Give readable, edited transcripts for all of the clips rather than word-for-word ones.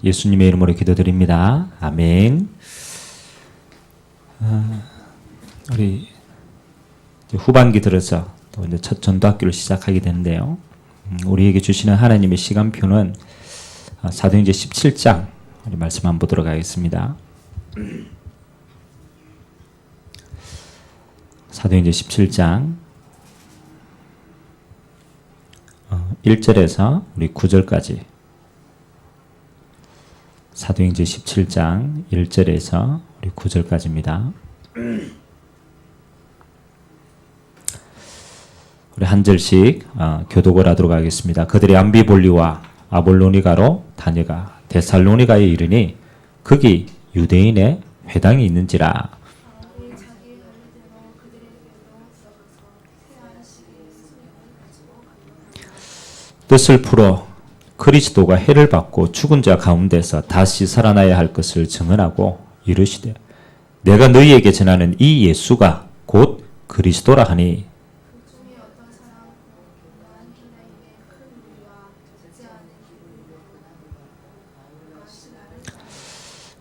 예수님의 이름으로 기도드립니다. 아멘. 우리 후반기 들어서 또 이제 첫 전도학교를 시작하게 되는데요. 우리에게 주시는 하나님의 시간표는 사도행전 17장 우리 말씀 한번 보도록 하겠습니다. 사도행전 17장 1절에서 우리 9절까지 사도행전 17장 1절에서 우리 9절까지입니다. 우리 한 절씩 교독을 하도록 하겠습니다. 그들이 암비볼리와 아볼로니가로 다녀가 데살로니가에 이르니 거기 유대인의 회당이 있는지라. 뜻을 풀어 그리스도가 해를 받고 죽은 자 가운데서 다시 살아나야 할 것을 증언하고 이르시되 내가 너희에게 전하는 이 예수가 곧 그리스도라 하니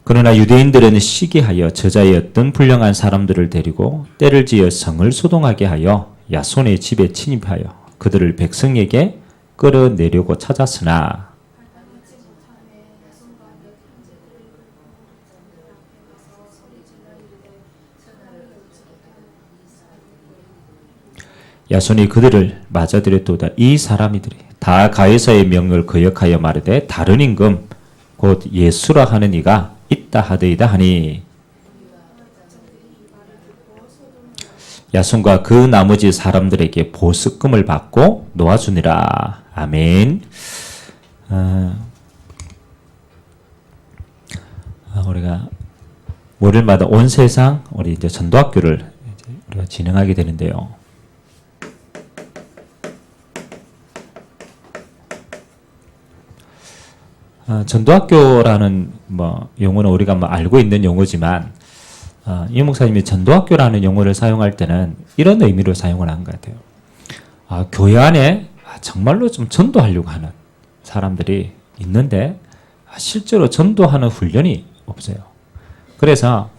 그러나 유대인들은 시기하여 저자의 어떤 불량한 사람들을 데리고 때를 지어 성을 소동하게 하여 야손의 집에 침입하여 그들을 백성에게 끌어내려고 찾았으나 야손이 그들을 맞아들였도다. 이 사람이들이 다 가이사의 명을 거역하여 마르되 다른 임금 곧 예수라 하는 이가 있다 하더이다 하니 야손과 그 나머지 사람들에게 보석금을 받고 놓아주니라. 아멘. 우리가 월요일마다 온 세상 우리 이제 전도학교를 이제 우리가 진행하게 되는데요. 전도학교라는 용어는 우리가 알고 있는 용어지만 이 목사님이 전도학교라는 용어를 사용할 때는 이런 의미로 사용을 한 것 같아요. 교회 안에 정말로 좀 전도하려고 하는 사람들이 있는데 실제로 전도하는 훈련이 없어요. 그래서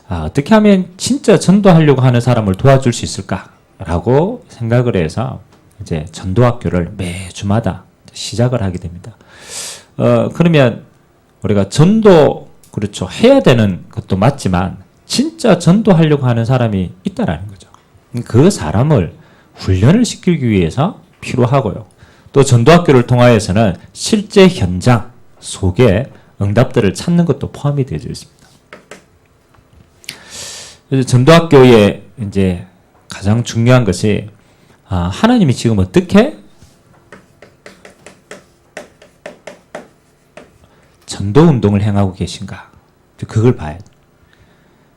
어떻게 하면 진짜 전도하려고 하는 사람을 도와줄 수 있을까라고 생각을 해서 이제 전도학교를 매주마다 시작을 하게 됩니다. 그러면 우리가 전도 그렇죠 해야 되는 것도 맞지만 진짜 전도하려고 하는 사람이 있다라는 거죠. 그 사람을 훈련을 시키기 위해서 필요하고요. 또 전도학교를 통하여서는 실제 현장 속에 응답들을 찾는 것도 포함이 되어 있습니다. 그래서 전도학교에 이제 가장 중요한 것이 하나님이 지금 어떻게 전도 운동을 행하고 계신가? 그걸 봐야 돼.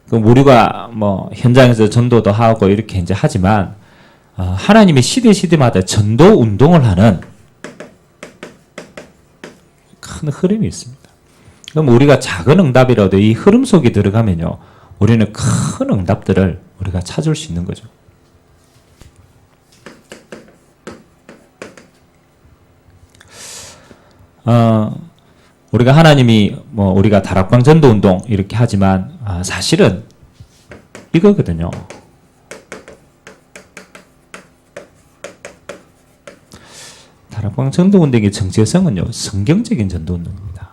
그럼 우리가 현장에서 전도도 하고 이렇게 이제 하지만 하나님이 시대마다 전도 운동을 하는 큰 흐름이 있습니다. 그럼 우리가 작은 응답이라도 이 흐름 속에 들어가면요, 우리는 큰 응답들을 우리가 찾을 수 있는 거죠. 우리가 하나님이 우리가 다락방 전도 운동 이렇게 하지만 사실은 이거거든요. 다락방 전도 운동의 정체성은요, 성경적인 전도 운동입니다.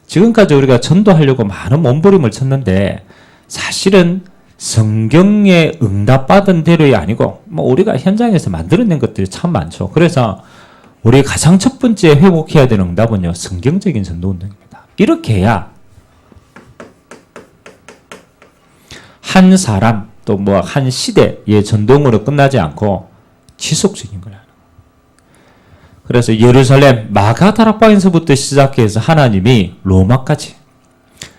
지금까지 우리가 전도하려고 많은 몸부림을 쳤는데 사실은 성경에 응답받은 대로이 아니고 우리가 현장에서 만들어낸 것들이 참 많죠. 그래서 우리 가장 첫 번째 회복해야 되는 응답은요, 성경적인 전도운동입니다. 이렇게 해야 한 사람 또 한 시대의 전도으로 끝나지 않고 지속적인 거예요. 그래서 예루살렘 마가다락방에서부터 시작해서 하나님이 로마까지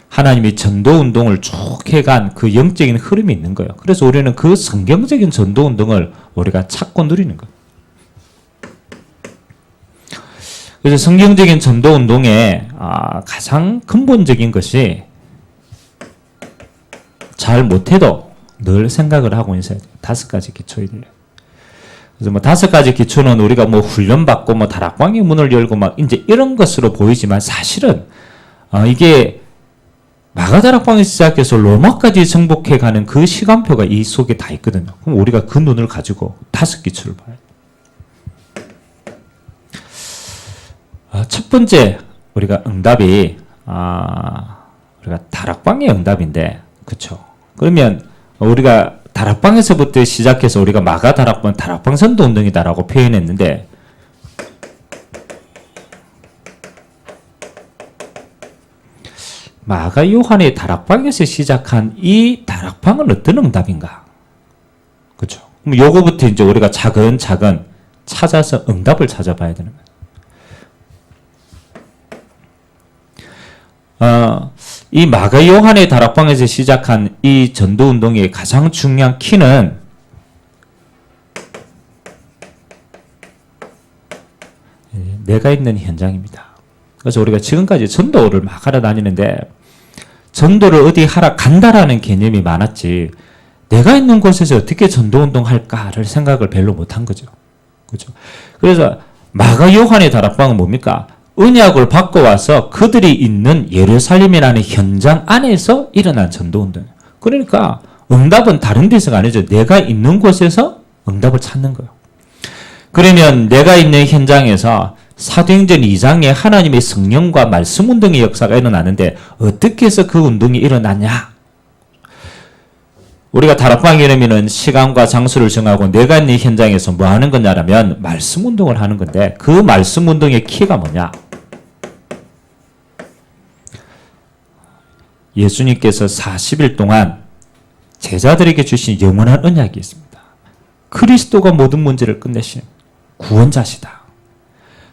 하나님이 전도운동을 쭉 해간 그 영적인 흐름이 있는 거예요. 그래서 우리는 그 성경적인 전도운동을 우리가 찾고 누리는 거예요. 그래서 성경적인 전도운동의 가장 근본적인 것이 잘 못해도 늘 생각을 하고 있어야 돼요. 5가지 기초이돼요. 그래서 뭐 5가지 기초는 우리가 뭐 훈련받고 뭐 다락방의 문을 열고 막 이제 이런 것으로 보이지만 사실은 이게 마가다락방에서 시작해서 로마까지 정복해가는 그 시간표가 이 속에 다 있거든요. 그럼 우리가 그 눈을 가지고 5기초를 봐요. 첫 번째 우리가 응답이 우리가 다락방의 응답인데, 그렇죠? 그러면 우리가 다락방에서부터 시작해서 우리가 마가 다락방 선도 운동이다라고 표현했는데, 마가 요한의 다락방에서 시작한 이 다락방은 어떤 응답인가? 그렇죠? 그럼 요거부터 이제 우리가 차근차근 찾아서 응답을 찾아봐야 되는 거예요. 이 마가 요한의 다락방에서 시작한 이 전도 운동의 가장 중요한 키는 내가 있는 현장입니다. 그래서 우리가 지금까지 전도를 막 하러 다니는데 전도를 어디 하러 간다라는 개념이 많았지 내가 있는 곳에서 어떻게 전도 운동할까를 생각을 별로 못한 거죠. 그렇죠? 그래서 마가 요한의 다락방은 뭡니까? 언약을 받고 와서 그들이 있는 예루살렘이라는 현장 안에서 일어난 전도운동. 그러니까 응답은 다른 데서가 아니죠. 내가 있는 곳에서 응답을 찾는 거예요. 그러면 내가 있는 현장에서 사도행전 2장에 하나님의 성령과 말씀 운동의 역사가 일어나는데 어떻게 해서 그 운동이 일어나냐? 우리가 다락방에 이르면은 시간과 장소를 정하고 내가 있는 현장에서 뭐 하는 거냐라면 말씀 운동을 하는 건데 그 말씀 운동의 키가 뭐냐? 예수님께서 40일 동안 제자들에게 주신 영원한 언약이 있습니다. 그리스도가 모든 문제를 끝내신 구원자시다.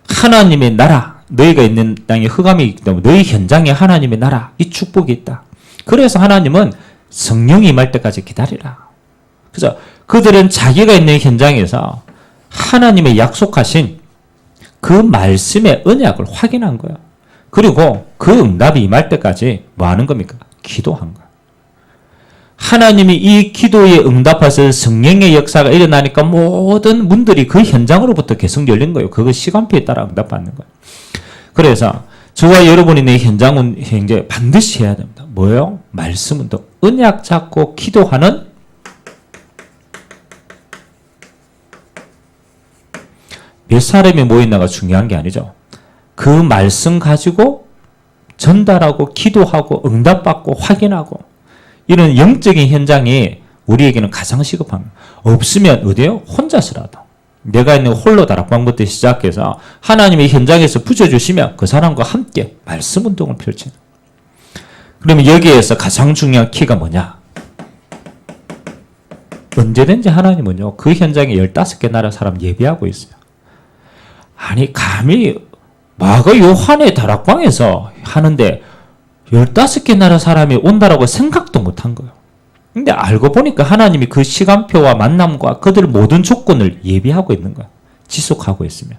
하나님의 나라, 너희가 있는 땅에 흑암이 있기 때문에 너희 현장에 하나님의 나라, 이 축복이 있다. 그래서 하나님은 성령이 임할 때까지 기다리라. 그래서 그들은 자기가 있는 현장에서 하나님의 약속하신 그 말씀의 언약을 확인한 거예요. 그리고 그 응답이 임할 때까지 뭐 하는 겁니까? 기도한 거예요. 하나님이 이 기도에 응답하셔서 성령의 역사가 일어나니까 모든 문들이 그 현장으로부터 계속 열린 거예요. 그거 시간표에 따라 응답받는 거예요. 그래서 저와 여러분이 내 현장은 현재 반드시 해야 됩니다. 뭐예요? 말씀은 또 언약 잡고 기도하는 몇 사람이 모이나가 중요한 게 아니죠. 그 말씀 가지고 전달하고 기도하고 응답받고 확인하고 이런 영적인 현장이 우리에게는 가장 시급한 거예요. 없으면 어디에요? 혼자서라도 내가 있는 홀로 다락방부터 시작해서 하나님의 현장에서 붙여주시면 그 사람과 함께 말씀 운동을 펼치는. 그러면 여기에서 가장 중요한 키가 뭐냐? 언제든지 하나님은요 그 현장에 15개 나라 사람 예비하고 있어요. 아니 감히 마가 요한의 다락방에서 하는데 15개 나라 사람이 온다라고 생각도 못한 거예요. 근데 알고 보니까 하나님이 그 시간표와 만남과 그들 모든 조건을 예비하고 있는 거예요. 지속하고 있으면.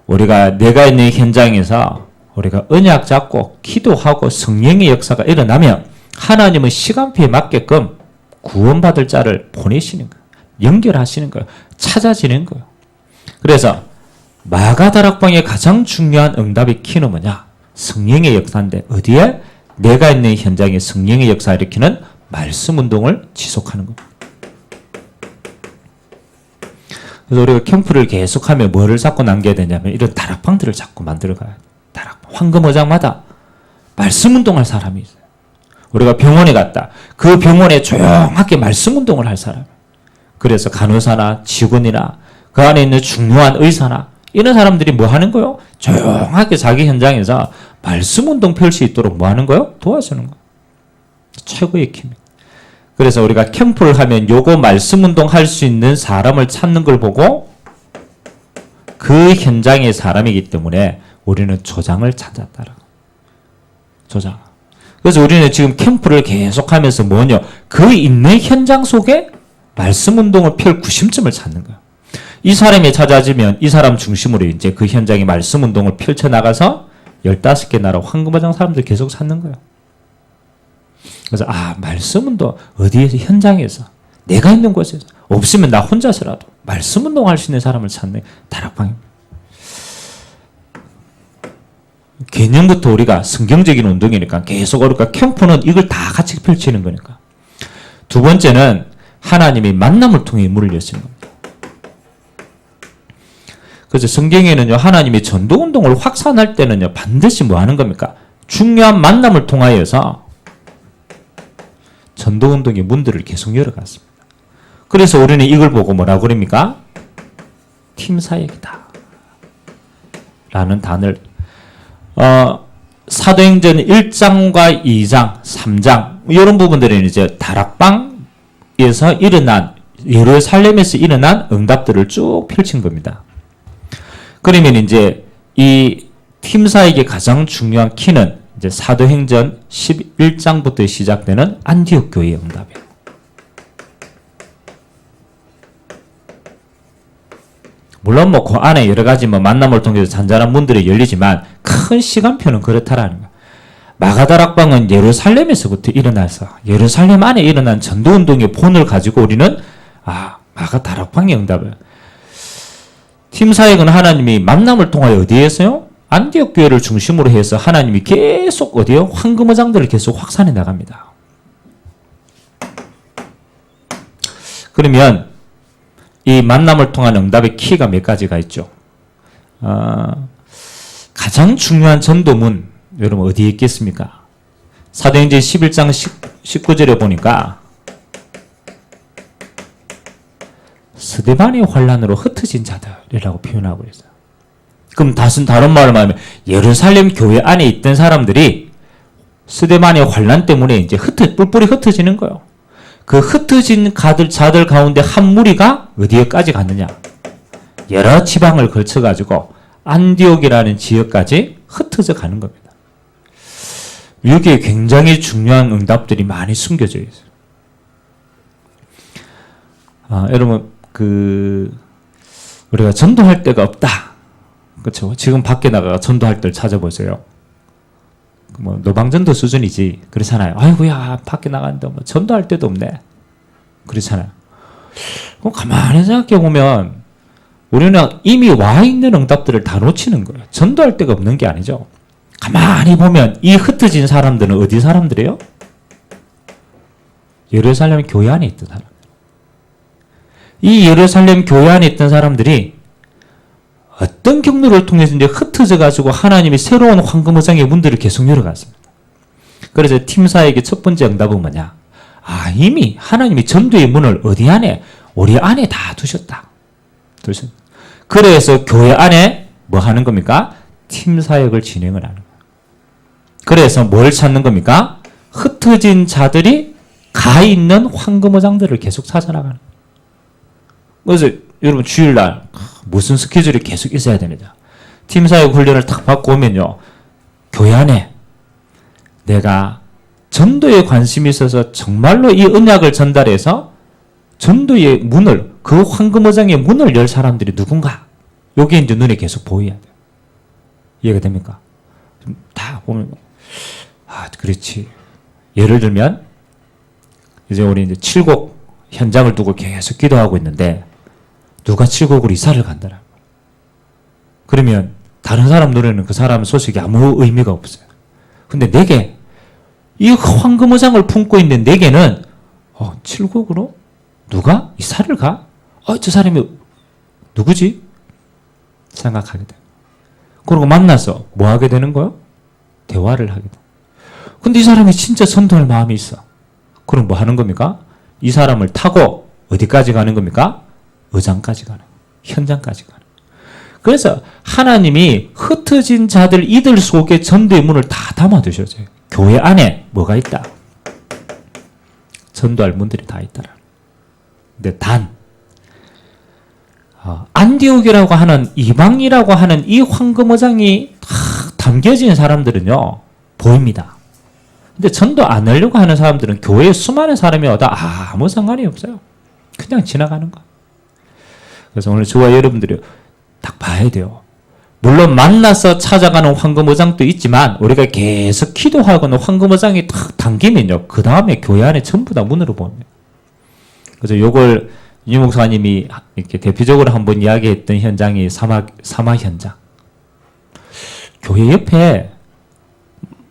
우리가 내가 있는 현장에서 우리가 언약 잡고 기도하고 성령의 역사가 일어나면 하나님은 시간표에 맞게끔 구원받을 자를 보내시는 거예요. 연결하시는 거예요. 찾아지는 거예요. 그래서 마가 다락방의 가장 중요한 응답의 키는 뭐냐? 성령의 역사인데 어디에? 내가 있는 현장에 성령의 역사를 일으키는 말씀 운동을 지속하는 겁니다. 그래서 우리가 캠프를 계속하면 뭐를 자꾸 남겨야 되냐면 이런 다락방들을 자꾸 만들어가야 돼요. 황금어장마다 말씀 운동할 사람이 있어요. 우리가 병원에 갔다. 그 병원에 조용하게 말씀 운동을 할 사람. 그래서 간호사나 직원이나 그 안에 있는 중요한 의사나 이런 사람들이 뭐 하는 거요? 조용하게 자기 현장에서 말씀 운동 펼 수 있도록 뭐 하는 거요? 도와주는 거. 최고의 킴입니다. 그래서 우리가 캠프를 하면 요거 말씀 운동 할 수 있는 사람을 찾는 걸 보고 그 현장의 사람이기 때문에 우리는 조장을 찾았다라. 조장. 그래서 우리는 지금 캠프를 계속하면서 뭐냐? 그 있는 현장 속에 말씀 운동을 펼 구심점을 찾는 거야. 이 사람이 찾아지면 이 사람 중심으로 이제 그 현장에 말씀 운동을 펼쳐나가서 15개 나라 황금어장 사람들 계속 찾는 거예요. 그래서 말씀 운동 어디에서? 현장에서 내가 있는 곳에서 없으면 나 혼자서라도 말씀 운동할 수 있는 사람을 찾는 다락방입니다. 개념부터 우리가 성경적인 운동이니까 계속 우리가 캠프는 이걸 다 같이 펼치는 거니까. 두 번째는 하나님이 만남을 통해 문을 여시는 겁니다. 그래서 성경에는요, 하나님이 전도운동을 확산할 때는요, 반드시 뭐 하는 겁니까? 중요한 만남을 통하여서 전도운동의 문들을 계속 열어갔습니다. 그래서 우리는 이걸 보고 뭐라고 그럽니까? 팀사역이다 라는 단어를 사도행전 1장과 2장, 3장 이런 부분들은 이제 다락방에서 일어난 예루살렘에서 일어난 응답들을 쭉 펼친 겁니다. 그러면 이제 이 팀사역의 가장 중요한 키는 이제 사도행전 11장부터 시작되는 안디옥 교회의 응답이에요. 물론 뭐 그 안에 여러 가지 뭐 만남을 통해서 잔잔한 문들이 열리지만 큰 시간표는 그렇다라는 거예요. 마가다락방은 예루살렘에서부터 일어나서 예루살렘 안에 일어난 전도운동의 본을 가지고 우리는 마가다락방의 응답을 팀사역은 하나님이 만남을 통하여 어디에서요? 안디옥 교회를 중심으로 해서 하나님이 계속 어디요? 황금어장들을 계속 확산해 나갑니다. 그러면 이 만남을 통한 응답의 키가 몇 가지가 있죠. 가장 중요한 전도문 여러분 어디에 있겠습니까? 사도행전 11장 19절에 보니까 스데반의 환난으로 흩어진 자들이라고 표현하고 있어요. 그럼 다른 말로 하면 예루살렘 교회 안에 있던 사람들이 스데반의 환난 때문에 이제 뿔뿔이 흩어지는 거예요. 그 흩어진 자들 가운데 한 무리가 어디에까지 갔느냐? 여러 지방을 걸쳐가지고 안디옥이라는 지역까지 흩어져 가는 겁니다. 여기에 굉장히 중요한 응답들이 많이 숨겨져 있어요. 여러분, 우리가 전도할 데가 없다. 그렇죠? 지금 밖에 나가 전도할 때를 찾아보세요. 뭐 노방전도 수준이지 그렇잖아요. 아이고야 밖에 나갔는데 뭐 전도할 데도 없네 그렇잖아요. 그럼 가만히 생각해 보면 우리는 이미 와 있는 응답들을 다 놓치는 거예요. 전도할 데가 없는 게 아니죠. 가만히 보면 이 흩어진 사람들은 어디 사람들이에요? 예루살렘 교회 안에 있던 사람. 이 예루살렘 교회 안에 있던 사람들이 어떤 경로를 통해서 이제 흩어져 가지고 하나님이 새로운 황금어장의 문들을 계속 열어갔습니다. 그래서 팀사에게 첫 번째 응답은 뭐냐? 이미 하나님이 전도의 문을 어디 안에? 우리 안에 다 두셨다. 그래서 교회 안에 뭐 하는 겁니까? 팀사역을 진행을 하는 거예요. 그래서 뭘 찾는 겁니까? 흩어진 자들이 가 있는 황금어장들을 계속 찾아나가는 거예요. 그래서 여러분 주일날 무슨 스케줄이 계속 있어야 됩니다. 팀사역 훈련을 딱 받고 오면요. 교회 안에 내가 전도에 관심이 있어서 정말로 이 언약을 전달해서 전도의 문을, 그 황금어장의 문을 열 사람들이 누군가? 요게 이제 눈에 계속 보여야 돼요. 이해가 됩니까? 다 보면, 그렇지. 예를 들면, 이제 우리 이제 칠곡 현장을 두고 계속 기도하고 있는데, 누가 칠곡으로 이사를 간다라. 그러면 다른 사람 눈에는 그 사람 소식이 아무 의미가 없어요. 근데 내게 이 황금어장을 품고 있는 내게는 칠곡으로 누가 이사를 가? 저 사람이 누구지? 생각하게 돼요. 그리고 만나서 뭐 하게 되는 거예요? 대화를 하게 돼요. 근데 이 사람이 진짜 전도할 마음이 있어. 그럼 뭐 하는 겁니까? 이 사람을 타고 어디까지 가는 겁니까? 의장까지 가는, 현장까지 가는. 그래서 하나님이 흩어진 자들 이들 속에 전도의 문을 다 담아두셨어요. 교회 안에 뭐가 있다? 전도할 문들이 다 있다. 근데 안디옥이라고 하는 이방이라고 하는 이 황금어장이 다 담겨진 사람들은요 보입니다. 근데 전도 안 하려고 하는 사람들은 교회에 수많은 사람이 와도 아무 상관이 없어요. 그냥 지나가는 거. 그래서 오늘 저와 여러분들이 딱 봐야 돼요. 물론 만나서 찾아가는 황금어장도 있지만 우리가 계속 기도하거나 황금어장이 딱 당기면요. 그 다음에 교회 안에 전부 다 문으로 보입니다. 그래서 요걸 유 목사님이 이렇게 대표적으로 한번 이야기했던 현장이 사마 현장. 교회 옆에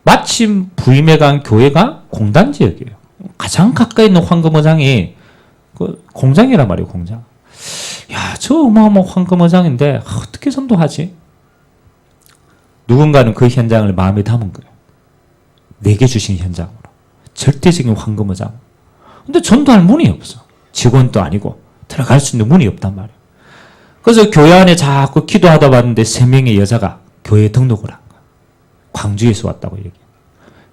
마침 부임해간 교회가 공단 지역이에요. 가장 가까이 있는 황금어장이 그 공장이란 말이에요, 공장. 야, 저 어마어마한 황금어장인데 어떻게 전도하지? 누군가는 그 현장을 마음에 담은 거예요. 내게 주신 현장으로. 절대적인 황금어장. 근데 전도할 문이 없어. 직원도 아니고 들어갈 수 있는 문이 없단 말이에요. 그래서 교회 안에 자꾸 기도하다 봤는데 3명의 여자가 교회에 등록을 한 거야. 광주에서 왔다고 얘기해.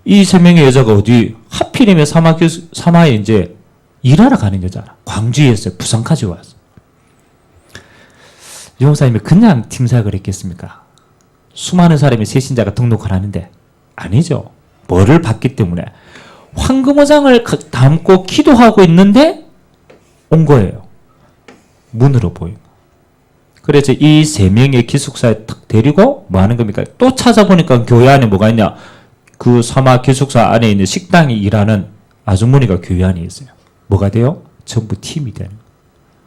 이 3명의 여자가 어디 하필이면 사마에 이제 일하러 가는 여자라. 광주에서 부산까지 왔어. 유 목사님이 그냥 팀 사역을 했겠습니까? 수많은 사람이 새신자가 등록을 하는데 아니죠. 뭐를 받기 때문에 황금어장을 담고 기도하고 있는데 온 거예요. 문으로 보인 거. 그래서 이 3명의 기숙사에 탁 데리고 뭐 하는 겁니까? 또 찾아보니까 교회 안에 뭐가 있냐? 그 사마 기숙사 안에 있는 식당에 일하는 아주머니가 교회 안에 있어요. 뭐가 돼요? 전부 팀이 되는 거예요.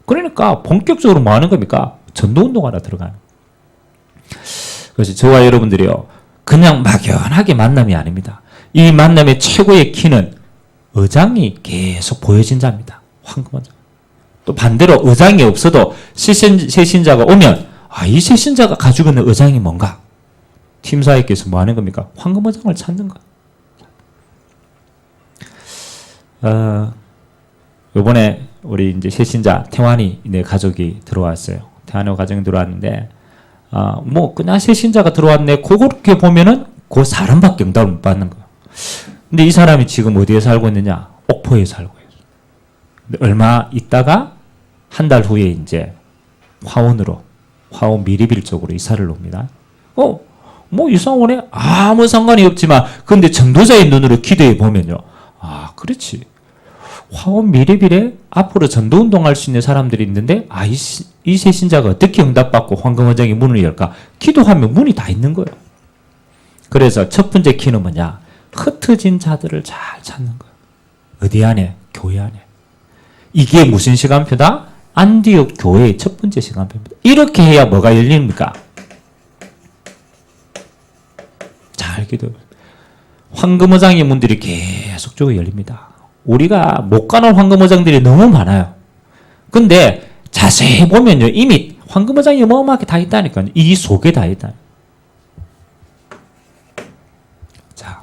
그러니까 본격적으로 뭐 하는 겁니까? 전도운동 하나 들어가는 거예요. 그래서 저와 여러분들이요. 그냥 막연하게 만남이 아닙니다. 이 만남의 최고의 키는 의장이 계속 보여진답니다. 황금어장. 또 반대로 의장이 없어도 새신자가 오면 이 새신자가 가지고 있는 의장이 뭔가? 팀사역께서 뭐 하는 겁니까? 황금어장을 찾는 거예요. 요번에 우리 이제 새신자 태환이 내 가족이 들어왔어요. 태환이 가정이 들어왔는데 뭐 그냥 새신자가 들어왔네. 그렇게 보면은 그 사람밖에 응답을 못 받는 거예요. 근데 이 사람이 지금 어디에 살고 있느냐? 옥포에 살고 있어요. 근데 얼마 있다가 한 달 후에 이제 화원 미리빌 쪽으로 이사를 옵니다. 뭐 이사 오네? 아무 상관이 없지만 근데 전도자의 눈으로 기도해 보면요. 그렇지. 화원 미리빌에 앞으로 전도 운동할 수 있는 사람들이 있는데 이 새신자가 어떻게 응답받고 황금어장이 문을 열까? 기도하면 문이 다 있는 거예요. 그래서 첫 번째 키는 뭐냐? 흩어진 자들을 잘 찾는 거예요. 어디 안에? 교회 안에. 이게 무슨 시간표다? 안디옥 교회의 첫 번째 시간표입니다. 이렇게 해야 뭐가 열립니까? 잘 기도해요. 황금어장의 문들이 계속적으로 열립니다. 우리가 못 가는 황금어장들이 너무 많아요. 근데 자세히 보면요. 이미 황금어장이 어마어마하게 다 있다니까요. 이 속에 다 있다. 자,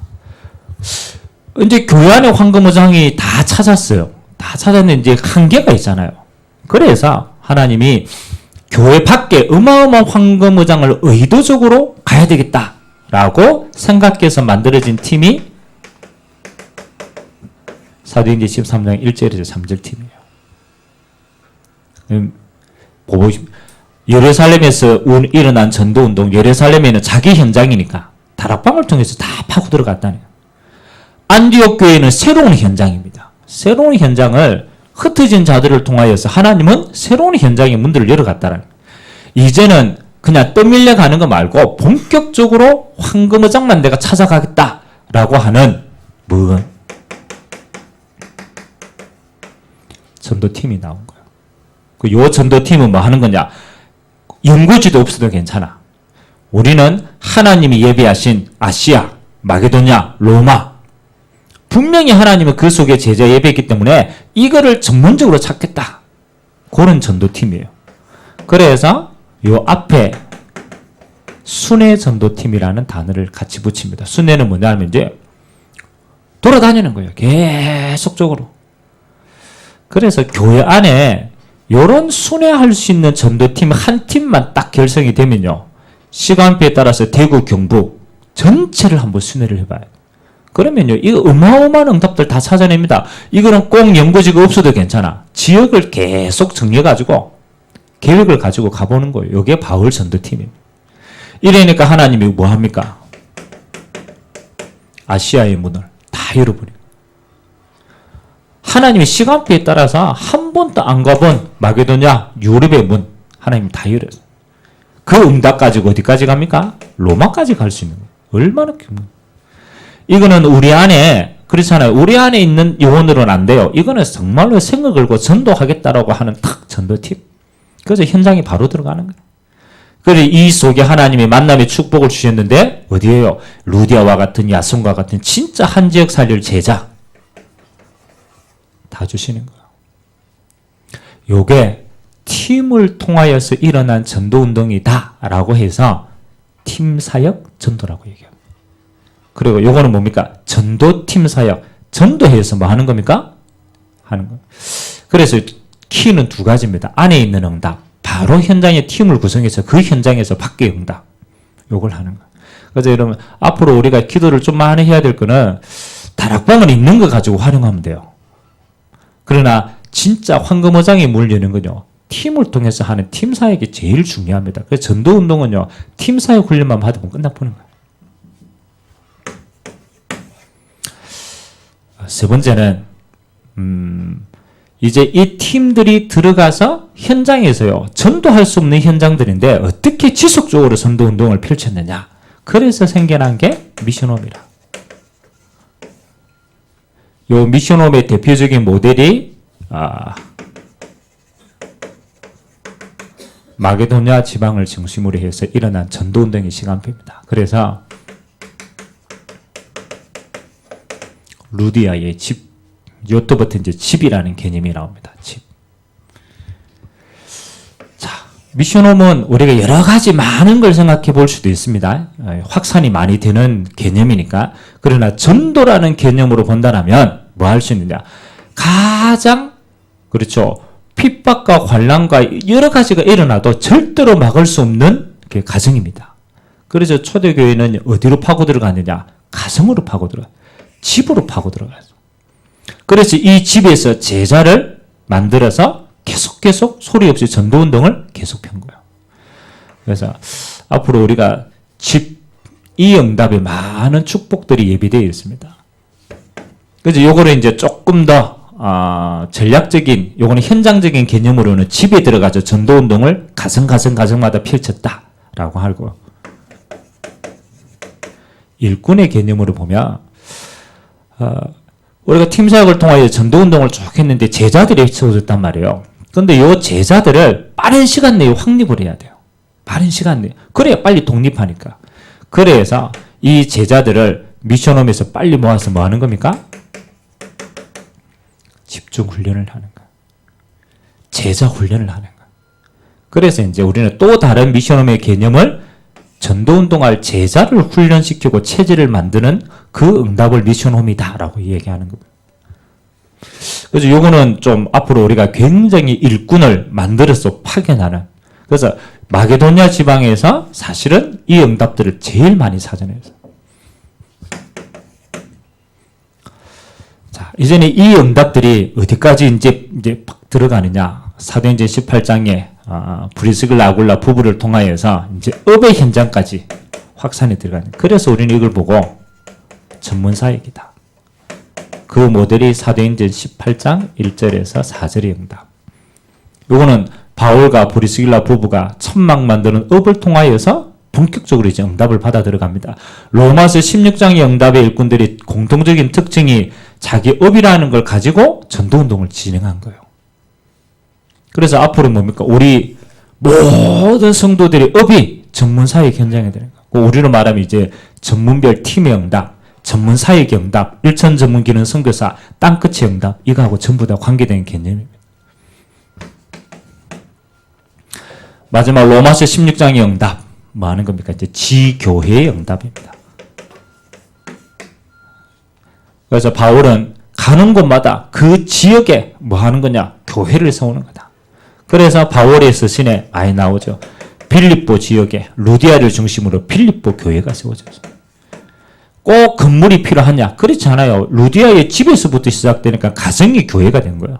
이제 교회 안에 황금어장이 다 찾았어요. 다 찾았는데 이제 한계가 있잖아요. 그래서 하나님이 교회 밖에 어마어마한 황금어장을 의도적으로 가야 되겠다라고 생각해서 만들어진 팀이 사도행전 13장 1절에서 3절 팀이에요. 보고 예루살렘에서 일어난 전도운동, 예루살렘에는 자기 현장이니까 다락방을 통해서 다 파고 들어갔다네요. 안디옥 교회는 새로운 현장입니다. 새로운 현장을 흩어진 자들을 통하여서 하나님은 새로운 현장의 문들을 열어갔다는 거예요. 이제는 그냥 떠밀려 가는 거 말고 본격적으로 황금어장만 내가 찾아가겠다라고 하는 전도팀이 나온 거예요. 요 전도팀은 뭐 하는 거냐? 연구지도 없어도 괜찮아. 우리는 하나님이 예배하신 아시아, 마게도냐, 로마 분명히 하나님은 그 속에 제자 예배했기 때문에 이거를 전문적으로 찾겠다. 그런 전도팀이에요. 그래서 요 앞에 순회 전도팀이라는 단어를 같이 붙입니다. 순회는 뭐냐 하면 이제 돌아다니는 거예요. 계속적으로. 그래서 교회 안에 이런 순회할 수 있는 전도팀 한 팀만 딱 결성이 되면요. 시간표에 따라서 대구, 경북 전체를 한번 순회를 해봐요. 그러면요, 이거 어마어마한 응답들 다 찾아냅니다. 이거는 꼭 연구지가 없어도 괜찮아. 지역을 계속 정리해가지고 계획을 가지고 가보는 거예요. 이게 바울 전도팀입니다. 이러니까 하나님이 뭐 합니까? 아시아의 문을 다 열어버려요. 하나님의 시간표에 따라서 한 번도 안 가본 마게도냐, 유럽의 문 하나님이 다 열어요. 그 응답 가지고 어디까지 갑니까? 로마까지 갈 수 있는 거예요. 얼마나 기분. 이거는 우리 안에 그렇잖아요. 우리 안에 있는 영혼으로는 안 돼요. 이거는 정말로 생을 걸고 전도하겠다라고 하는 탁 전도 팁. 그래서 현장에 바로 들어가는 거예요. 그래 이 속에 하나님이 만남의 축복을 주셨는데 어디에요? 루디아와 같은 야손과 같은 진짜 한 지역 살릴 제자 다 주시는 거예요. 요게 팀을 통하여서 일어난 전도운동이다라고 해서 팀사역 전도라고 얘기합니다. 그리고 요거는 뭡니까? 전도팀 사역. 전도해서 뭐 하는 겁니까? 하는 거. 그래서 키는 두 가지입니다. 안에 있는 응답. 바로 현장의 팀을 구성해서 그 현장에서 밖의 응답. 요걸 하는 거. 그래서 여러분 앞으로 우리가 기도를 좀 많이 해야 될 거는 다락방을 있는 거 가지고 활용하면 돼요. 그러나 진짜 황금어장에 물리는 건요. 팀을 통해서 하는 팀 사역이 제일 중요합니다. 그래서 전도운동은요. 팀 사역 훈련만 받으면 끝나버리는 거예요. 세 번째는 이제 이 팀들이 들어가서 현장에서요. 전도할 수 없는 현장들인데 어떻게 지속적으로 전도운동을 펼쳤느냐. 그래서 생겨난 게 미션홈이라. 요 미션홈의 대표적인 모델이 마게도냐 지방을 중심으로 해서 일어난 전도운동의 시간표입니다. 그래서 루디아의 집, 요때부터 이제 집이라는 개념이 나옵니다. 집. 자, 미션홈은 우리가 여러 가지 많은 걸 생각해 볼 수도 있습니다. 확산이 많이 되는 개념이니까. 그러나 전도라는 개념으로 본다면 뭐 할 수 있느냐? 가장 그렇죠. 핍박과 환난과 여러 가지가 일어나도 절대로 막을 수 없는 게 가정입니다. 그래서 초대교회는 어디로 파고 들어가느냐? 가정으로 파고 들어가요. 집으로 파고 들어가요. 그래서 이 집에서 제자를 만들어서 계속 소리 없이 전도운동을 계속 편 거예요. 그래서 앞으로 우리가 이 응답에 많은 축복들이 예비되어 있습니다. 그래서 요거를 이제 조금 더 전략적인, 요거는 현장적인 개념으로는 집에 들어가서 전도운동을 가정마다 펼쳤다라고 하고, 일꾼의 개념으로 보면 우리가 팀사역을 통하여 전도운동을 쭉 했는데 제자들이 세워졌단 말이에요. 그런데 이 제자들을 빠른 시간 내에 확립을 해야 돼요. 빠른 시간 내에. 그래야 빨리 독립하니까. 그래서 이 제자들을 미션홈에서 빨리 모아서 뭐 하는 겁니까? 집중 훈련을 하는 거예요. 제자 훈련을 하는 거예요. 그래서 이제 우리는 또 다른 미션홈의 개념을 전도운동할 제자를 훈련시키고 체질을 만드는 그 응답을 미션홈이다라고 얘기하는 겁니다. 그래서 요거는 좀 앞으로 우리가 굉장히 일꾼을 만들어서 파견하는, 그래서 마게도냐 지방에서 사실은 이 응답들을 제일 많이 사전해서. 자, 이제는 이 응답들이 어디까지 이제 팍 들어가느냐. 사도행전 18장에 브리스길라 아굴라 부부를 통하여서 이제 업의 현장까지 확산이 들어가는. 그래서 우리는 이걸 보고 전문사역이다. 그 모델이 사도행전 18장 1절에서 4절의 응답. 요거는 바울과 브리스길라 부부가 천막 만드는 업을 통하여서 본격적으로 이제 응답을 받아 들어갑니다. 로마서 16장의 응답의 일꾼들이 공통적인 특징이 자기 업이라는 걸 가지고 전도운동을 진행한 거예요. 그래서 앞으로 뭡니까? 우리 모든 성도들의 업이 전문사역 현장에 되는 거예요. 우리로 말하면 이제 전문별 팀의 응답, 전문사역의 응답, 일천 전문기능 선교사, 땅끝의 응답, 이거하고 전부 다 관계된 개념입니다. 마지막 로마서 16장의 응답, 뭐 하는 겁니까? 이제 지교회의 응답입니다. 그래서 바울은 가는 곳마다 그 지역에 뭐 하는 거냐? 교회를 세우는 거다. 그래서 바울의 서신에 많이 나오죠. 빌립보 지역에 루디아를 중심으로 빌립보 교회가 세워졌습니다. 꼭 건물이 필요하냐? 그렇지 않아요. 루디아의 집에서부터 시작되니까 가정이 교회가 된 거예요.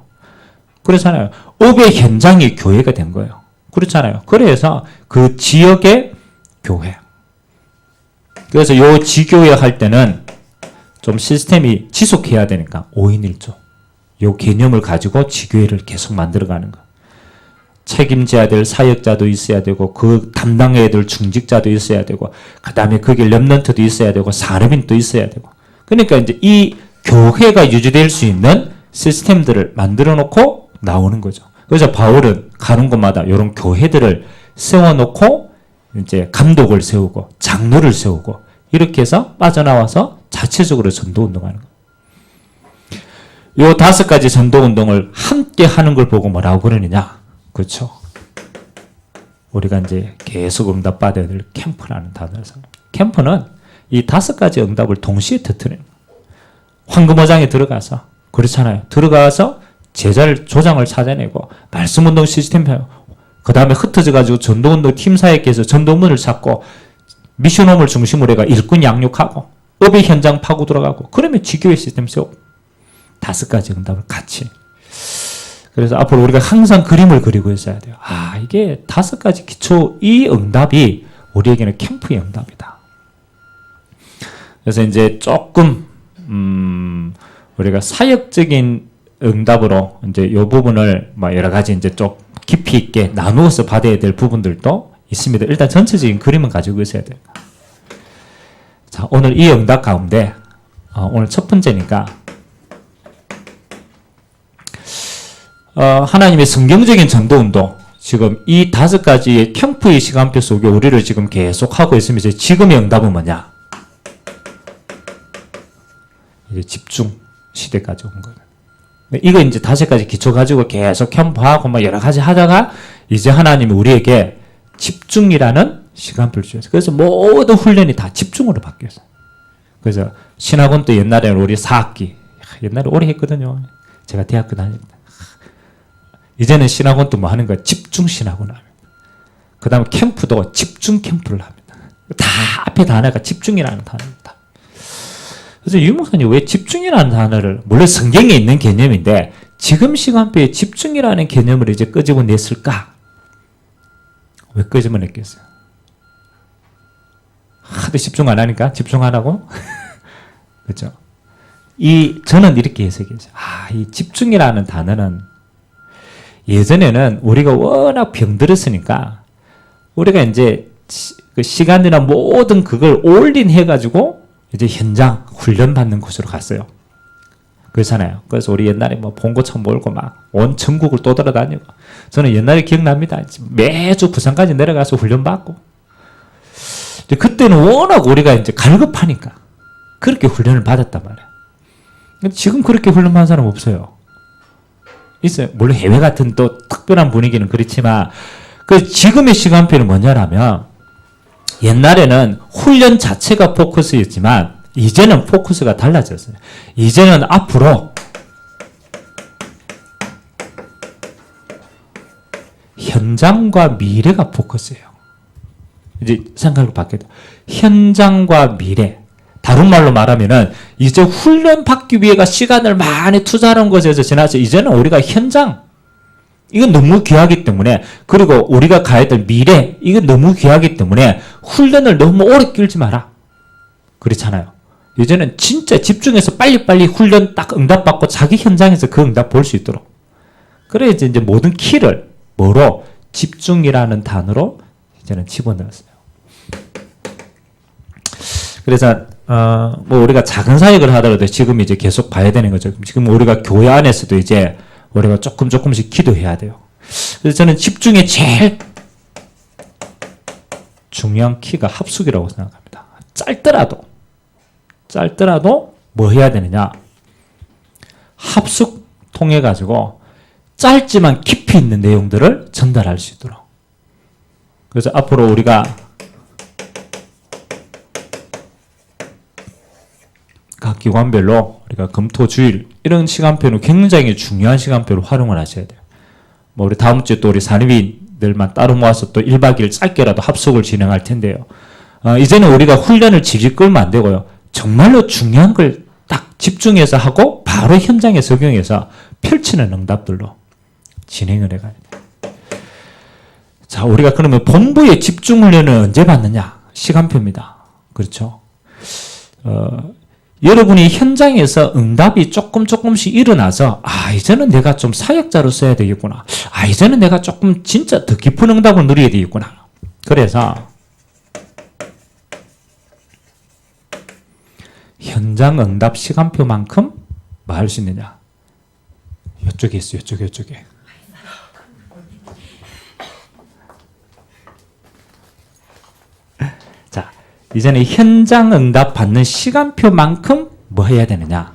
그렇잖아요. 업의 현장이 교회가 된 거예요. 그렇잖아요. 그래서 그 지역의 교회. 그래서 요 지교회 할 때는 좀 시스템이 지속해야 되니까 5인 1조. 요 개념을 가지고 지교회를 계속 만들어가는 거. 책임져야 될 사역자도 있어야 되고 그 담당해야 될 중직자도 있어야 되고 그 다음에 거기에 렘넌트도 있어야 되고 산업인도 있어야 되고 그러니까 이제 이 교회가 유지될 수 있는 시스템들을 만들어 놓고 나오는 거죠. 그래서 바울은 가는 곳마다 이런 교회들을 세워놓고 이제 감독을 세우고 장로를 세우고 이렇게 해서 빠져나와서 자체적으로 전도운동하는 거예요. 요 5가지 전도운동을 함께 하는 걸 보고 뭐라고 그러느냐? 그렇죠. 우리가 이제 계속 응답받아야 될 캠프라는 단어를 사용합니다. 캠프는 이 5가지 응답을 동시에 터뜨리는 거예요. 황금어장에 들어가서 그렇잖아요. 들어가서 제자를 조장을 찾아내고 말씀운동 시스템 해요. 그 다음에 흩어져가지고 전도운동 팀사역에서 전도문을 찾고 미션홈을 중심으로 해가 일꾼 양육하고 업의 현장 파고 들어가고 그러면 지교회 시스템 세우고 5가지 응답을 같이. 그래서 앞으로 우리가 항상 그림을 그리고 있어야 돼요. 아, 이게 5가지 기초 이 응답이 우리에게는 캠프의 응답이다. 그래서 이제 조금 우리가 사역적인 응답으로 이제 이 부분을 뭐 여러 가지 이제 좀 깊이 있게 나누어서 받아야 될 부분들도 있습니다. 일단 전체적인 그림은 가지고 있어야 돼요. 자, 오늘 이 응답 가운데 오늘 첫 번째니까 하나님의 성경적인 전도운동 지금 이 5가지의 캠프의 시간표 속에 우리를 지금 계속 하고 있으면서 지금의 응답은 뭐냐? 이제 집중 시대까지 온 거예요. 이거 이제 5가지 기초 가지고 계속 캠프하고 뭐 여러 가지 하다가 이제 하나님이 우리에게 집중이라는 시간표를 주셨어요. 그래서 모든 훈련이 다 집중으로 바뀌었어요. 그래서 신학원 또 옛날에는 우리 4학기 옛날에 오래 했거든요. 제가 대학교 다닐 때. 이제는 신학원도 뭐 하는 거야? 집중 신학원을 합니다. 그 다음에 캠프도 집중 캠프를 합니다. 다 앞에 단어가 집중이라는 단어입니다. 그래서 유 목사님 왜 집중이라는 단어를 물론 성경에 있는 개념인데 지금 시간표에 집중이라는 개념을 이제 끄집어냈을까? 왜 끄집어냈겠어요? 하도 집중 안 하니까 집중 안 하고 그렇죠? 저는 이렇게 해석했어요. 이 집중이라는 단어는 예전에는 우리가 워낙 병들었으니까 우리가 이제 그 시간이나 모든 그걸 올인해가지고 이제 현장 훈련 받는 곳으로 갔어요. 그렇잖아요. 그래서 우리 옛날에 뭐 봉고차 몰고 막 온 전국을 떠돌아다니고 저는 옛날에 기억납니다. 매주 부산까지 내려가서 훈련 받고 그때는 워낙 우리가 이제 갈급하니까 그렇게 훈련을 받았단 말이에요. 근데 지금 그렇게 훈련 받은 사람 없어요. 있어요. 물론 해외 같은 또 특별한 분위기는 그렇지만 그 지금의 시간표는 뭐냐라면 옛날에는 훈련 자체가 포커스였지만 이제는 포커스가 달라졌어요. 이제는 앞으로 현장과 미래가 포커스예요. 이제 생각을 바뀌어요. 현장과 미래. 다른 말로 말하면은 이제 훈련 받기 위해가 시간을 많이 투자하는 것에서 지나서 이제는 우리가 현장 이건 너무 귀하기 때문에 그리고 우리가 가야 될 미래 이건 너무 귀하기 때문에 훈련을 너무 오래 끌지 마라. 그렇잖아요. 이제는 진짜 집중해서 빨리빨리 훈련 딱 응답받고 자기 현장에서 그 응답 볼 수 있도록. 그래야지 이제 모든 키를 뭐로 집중이라는 단어로 이제는 집어넣었어요. 그래서 뭐 우리가 작은 사역을 하더라도 지금 이제 계속 봐야 되는 거죠. 지금 우리가 교회 안에서도 이제 우리가 조금씩 기도해야 돼요. 그래서 저는 집중의 제일 중요한 키가 합숙이라고 생각합니다. 짧더라도 뭐 해야 되느냐? 합숙 통해 가지고 짧지만 깊이 있는 내용들을 전달할 수 있도록. 그래서 앞으로 우리가 각 기관별로 우리가 금토주일 이런 시간표는 굉장히 중요한 시간표로 활용을 하셔야 돼요. 뭐 우리 다음 주에 또 우리 산업인들만 따로 모아서 또 1박 2일 짧게라도 합숙을 진행할 텐데요. 이제는 우리가 훈련을 질질 끌면 안 되고요. 정말로 중요한 걸 딱 집중해서 하고 바로 현장에 적용해서 펼치는 응답들로 진행을 해가야 돼요. 자, 우리가 그러면 본부의 집중 훈련을 언제 받느냐? 시간표입니다. 그렇죠? 여러분이 현장에서 응답이 조금씩 일어나서 이제는 내가 좀 사역자로 써야 되겠구나. 이제는 내가 조금 진짜 더 깊은 응답을 누려야 되겠구나. 그래서 현장 응답 시간표만큼 뭐 할 수 있느냐? 이쪽에 있어요. 이쪽에. 자, 이제는 현장 응답 받는 시간표만큼 뭐 해야 되느냐?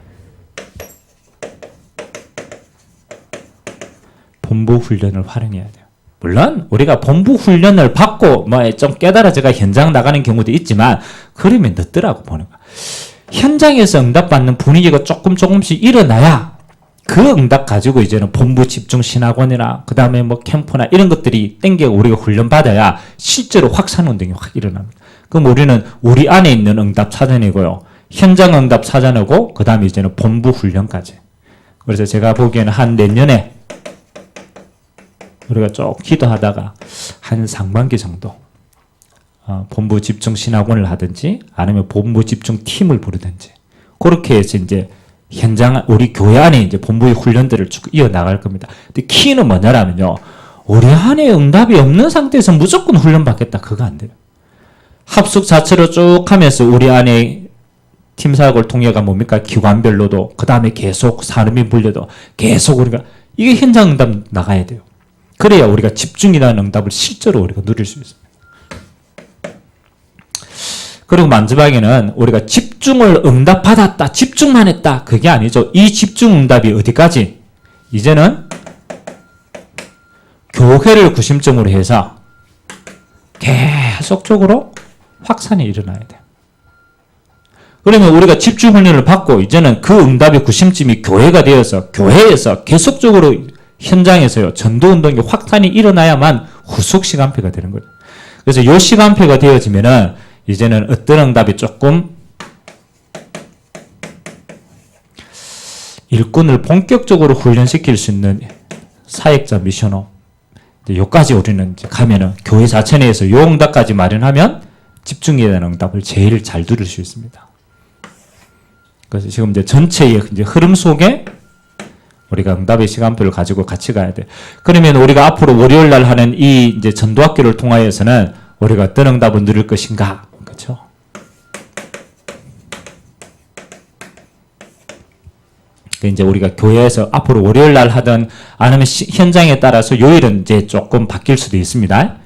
본부 훈련을 활용해야 돼요. 물론 우리가 본부 훈련을 받고 뭐 좀 깨달아져가 현장 나가는 경우도 있지만 그러면 늦더라고 보는 거야. 현장에서 응답받는 분위기가 조금씩 일어나야 그 응답 가지고 이제는 본부 집중 신학원이나 그 다음에 뭐 캠프나 이런 것들이 땡겨 우리가 훈련 받아야 실제로 확산 운동이 확 일어납니다. 그럼 우리는 우리 안에 있는 응답 찾아내고요. 현장 응답 찾아내고 그 다음에 이제는 본부 훈련까지. 그래서 제가 보기에는 한 내년에 우리가 쭉 기도하다가 한 상반기 정도 본부 집중 신학원을 하든지 아니면 본부 집중 팀을 부르든지 그렇게 해서 이제 현장 우리 교회 안에 이제 본부의 훈련들을 쭉 이어나갈 겁니다. 근데 키는 뭐냐라면요. 우리 안에 응답이 없는 상태에서 무조건 훈련 받겠다. 그거 안 돼요. 합숙 자체로 쭉 하면서 우리 안에 팀 사역을 통해가 뭡니까? 기관별로도 그 다음에 계속 산업인 분려도 계속 우리가 이게 현장 응답 나가야 돼요. 그래야 우리가 집중이라는 응답을 실제로 우리가 누릴 수 있습니다. 그리고 마지막에는 우리가 집중을 응답받았다, 집중만 했다. 그게 아니죠. 이 집중 응답이 어디까지? 이제는 교회를 구심점으로 해서 계속적으로 확산이 일어나야 돼요. 그러면 우리가 집중 훈련을 받고 이제는 그 응답의 구심점이 교회가 되어서 교회에서 계속적으로 현장에서요, 전도운동이 확산이 일어나야만 후속 시간표가 되는 거죠. 그래서 이 시간표가 되어지면은 이제는 어떤 응답이 조금 일꾼을 본격적으로 훈련시킬 수 있는 사역자 미션업. 여기까지 우리는 이제 가면은 교회 자체 내에서 이 응답까지 마련하면 집중에 대한 응답을 제일 잘 누릴 수 있습니다. 그래서 지금 이제 전체의 이제 흐름 속에 우리가 응답의 시간표를 가지고 같이 가야 돼. 그러면 우리가 앞으로 월요일 날 하는 이 이제 전도학교를 통하여서는 우리가 어떤 응답을 누릴 것인가? 그렇죠? 이제 우리가 교회에서 앞으로 월요일 날 하든 아니면 현장에 따라서 요일은 이제 조금 바뀔 수도 있습니다.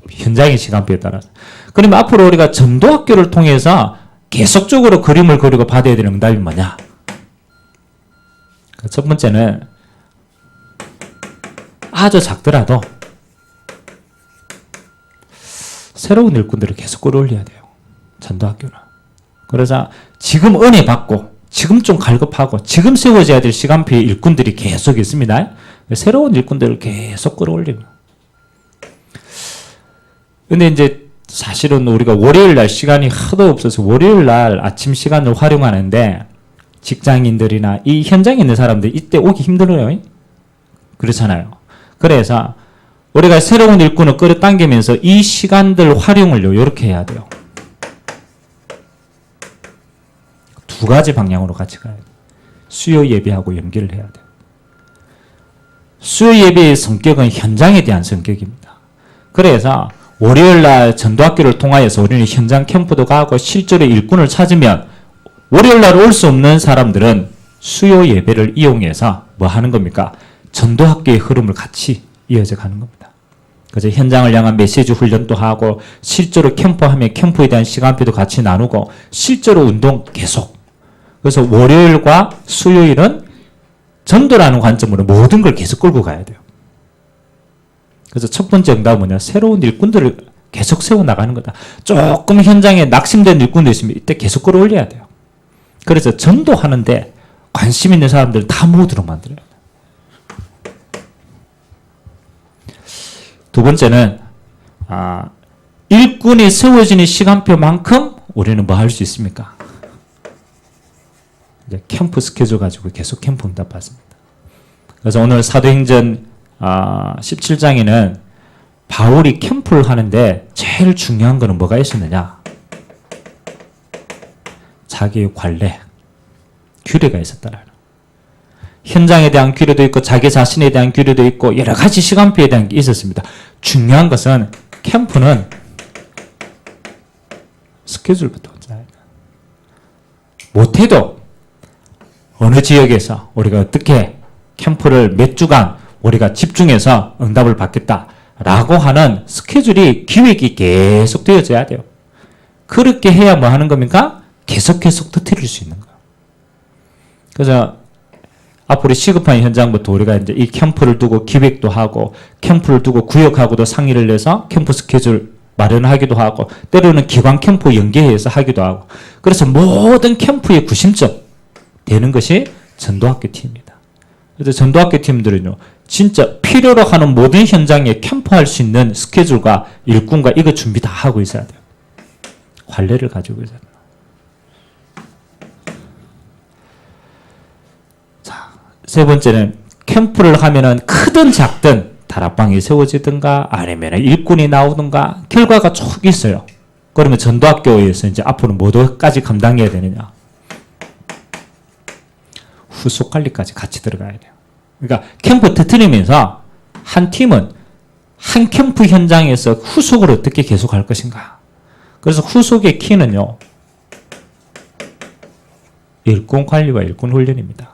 현장의 시간표에 따라서. 그러면 앞으로 우리가 전도학교를 통해서 계속적으로 그림을 그리고 받아야 되는 응답이 뭐냐? 첫 번째는 아주 작더라도 새로운 일꾼들을 계속 끌어올려야 돼요. 전도학교는. 그래서 지금 은혜 받고 지금 좀 갈급하고 지금 세워져야 될 시간표의 일꾼들이 계속 있습니다. 새로운 일꾼들을 계속 끌어올리고. 근데 이제 사실은 우리가 월요일 날 시간이 하도 없어서 월요일 날 아침 시간을 활용하는데 직장인들이나 이 현장에 있는 사람들 이때 오기 힘들어요. 그렇잖아요. 그래서 우리가 새로운 일꾼을 끌어당기면서 이 시간들 활용을 이렇게 해야 돼요. 두 가지 방향으로 같이 가야 돼요. 수요 예배하고 연결을 해야 돼요. 수요 예배의 성격은 현장에 대한 성격입니다. 그래서 월요일날 전도학교를 통하여서 우리는 현장 캠프도 가고 실제로 일꾼을 찾으면 월요일날 올 수 없는 사람들은 수요 예배를 이용해서 뭐 하는 겁니까? 전도학교의 흐름을 같이 이어져 가는 겁니다. 그래서 현장을 향한 메시지 훈련도 하고 실제로 캠프하면 캠프에 대한 시간표도 같이 나누고 실제로 운동 계속. 그래서 월요일과 수요일은 전도라는 관점으로 모든 걸 계속 끌고 가야 돼요. 그래서 첫 번째 응답은 뭐냐? 새로운 일꾼들을 계속 세워나가는 거다. 조금 현장에 낙심된 일꾼도 있으면 이때 계속 끌어올려야 돼요. 그래서 전도하는데 관심 있는 사람들을 다 모두로 만들어요. 두 번째는 일꾼이 세워지는 시간표만큼 우리는 뭐 할 수 있습니까? 이제 캠프 스케줄 가지고 계속 캠프 응답 받습니다. 그래서 오늘 사도행전 17장에는 바울이 캠프를 하는데 제일 중요한 거는 뭐가 있었느냐? 자기의 관례, 규례가 있었다라는. 현장에 대한 규례도 있고 자기 자신에 대한 규례도 있고 여러 가지 시간표에 대한 게 있었습니다. 중요한 것은 캠프는 스케줄부터 짜야 돼요. 못해도 어느 지역에서 우리가 어떻게 캠프를 몇 주간 우리가 집중해서 응답을 받겠다라고 하는 스케줄이 기획이 계속 되어져야 돼요. 그렇게 해야 뭐 하는 겁니까? 계속 터뜨릴 수 있는 거예요. 그래서 앞으로 시급한 현장부터 우리가 이제 이 캠프를 두고 기획도 하고 캠프를 두고 구역하고도 상의를 해서 캠프 스케줄 마련하기도 하고 때로는 기관 캠프 연계해서 하기도 하고 그래서 모든 캠프의 구심점 되는 것이 전도학교 팀입니다. 그래서 전도학교 팀들은요 진짜 필요로 하는 모든 현장에 캠프할 수 있는 스케줄과 일꾼과 이거 준비 다 하고 있어야 돼요. 관례를 가지고 있어야 돼요. 세 번째는 캠프를 하면은 크든 작든 다락방이 세워지든가 아니면 일꾼이 나오든가 결과가 쭉 있어요. 그러면 전도학교에서 이제 앞으로 뭐까지 감당해야 되느냐? 후속 관리까지 같이 들어가야 돼요. 그러니까 캠프 터뜨리면서 한 팀은 한 캠프 현장에서 후속을 어떻게 계속할 것인가? 그래서 후속의 키는요. 일꾼 관리와 일꾼 훈련입니다.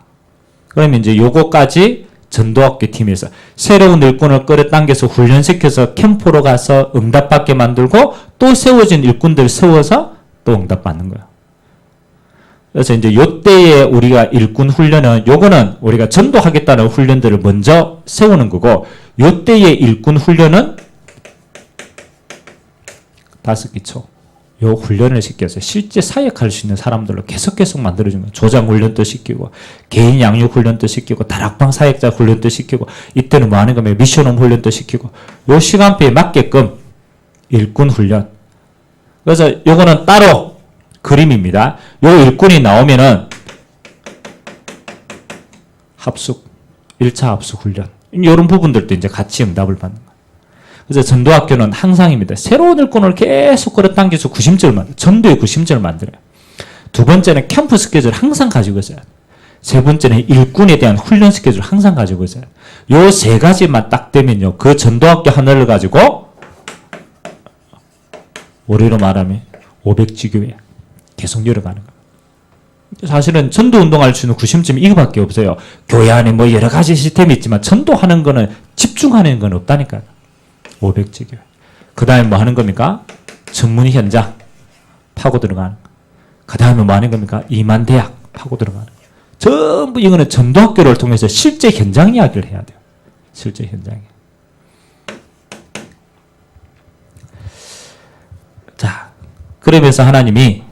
그러면 이제 요거까지 전도학교 팀에서 새로운 일꾼을 끌어당겨서 훈련시켜서 캠프로 가서 응답받게 만들고 또 세워진 일꾼들 세워서 또 응답받는 거예요. 그래서 이제 요때에 우리가 일꾼 훈련은 요거는 우리가 전도하겠다는 훈련들을 먼저 세우는 거고 요때의 일꾼 훈련은 5기초 요 훈련을 시켜서 실제 사역할 수 있는 사람들로 계속 만들어준 거예요. 조장 훈련도 시키고 개인 양육 훈련도 시키고 다락방 사역자 훈련도 시키고 이때는 뭐 하는 거면 미션홈 훈련도 시키고 요 시간표에 맞게끔 일꾼 훈련. 그래서 요거는 따로 그림입니다. 요 일꾼이 나오면은 합숙 1차 합숙 훈련 이런 부분들도 이제 같이 응답을 받는 거예요. 그래서 전도학교는 항상입니다. 새로운 일꾼을 계속 끌어당겨서 구심점을 만들어요. 전도의 구심점을 만들어요. 두 번째는 캠프 스케줄 항상 가지고 있어요. 세 번째는 일꾼에 대한 훈련 스케줄 항상 가지고 있어요. 요 세 가지만 딱 되면요. 그 전도학교 하나를 가지고 우리로 말하면 500지교회 계속 열어가는 거예요. 사실은 전도운동할 수 있는 구심점이 이거밖에 없어요. 교회 안에 뭐 여러 가지 시스템이 있지만 전도하는 거는 집중하는 건 없다니까요. 500지교회. 그 다음에 뭐 하는 겁니까? 전문 현장 파고 들어가는 거. 그 다음에 뭐 하는 겁니까? 이만대학 파고 들어가는 거. 전부 이거는 전도학교를 통해서 실제 현장 이야기를 해야 돼요. 실제 현장에. 자, 그러면서 하나님이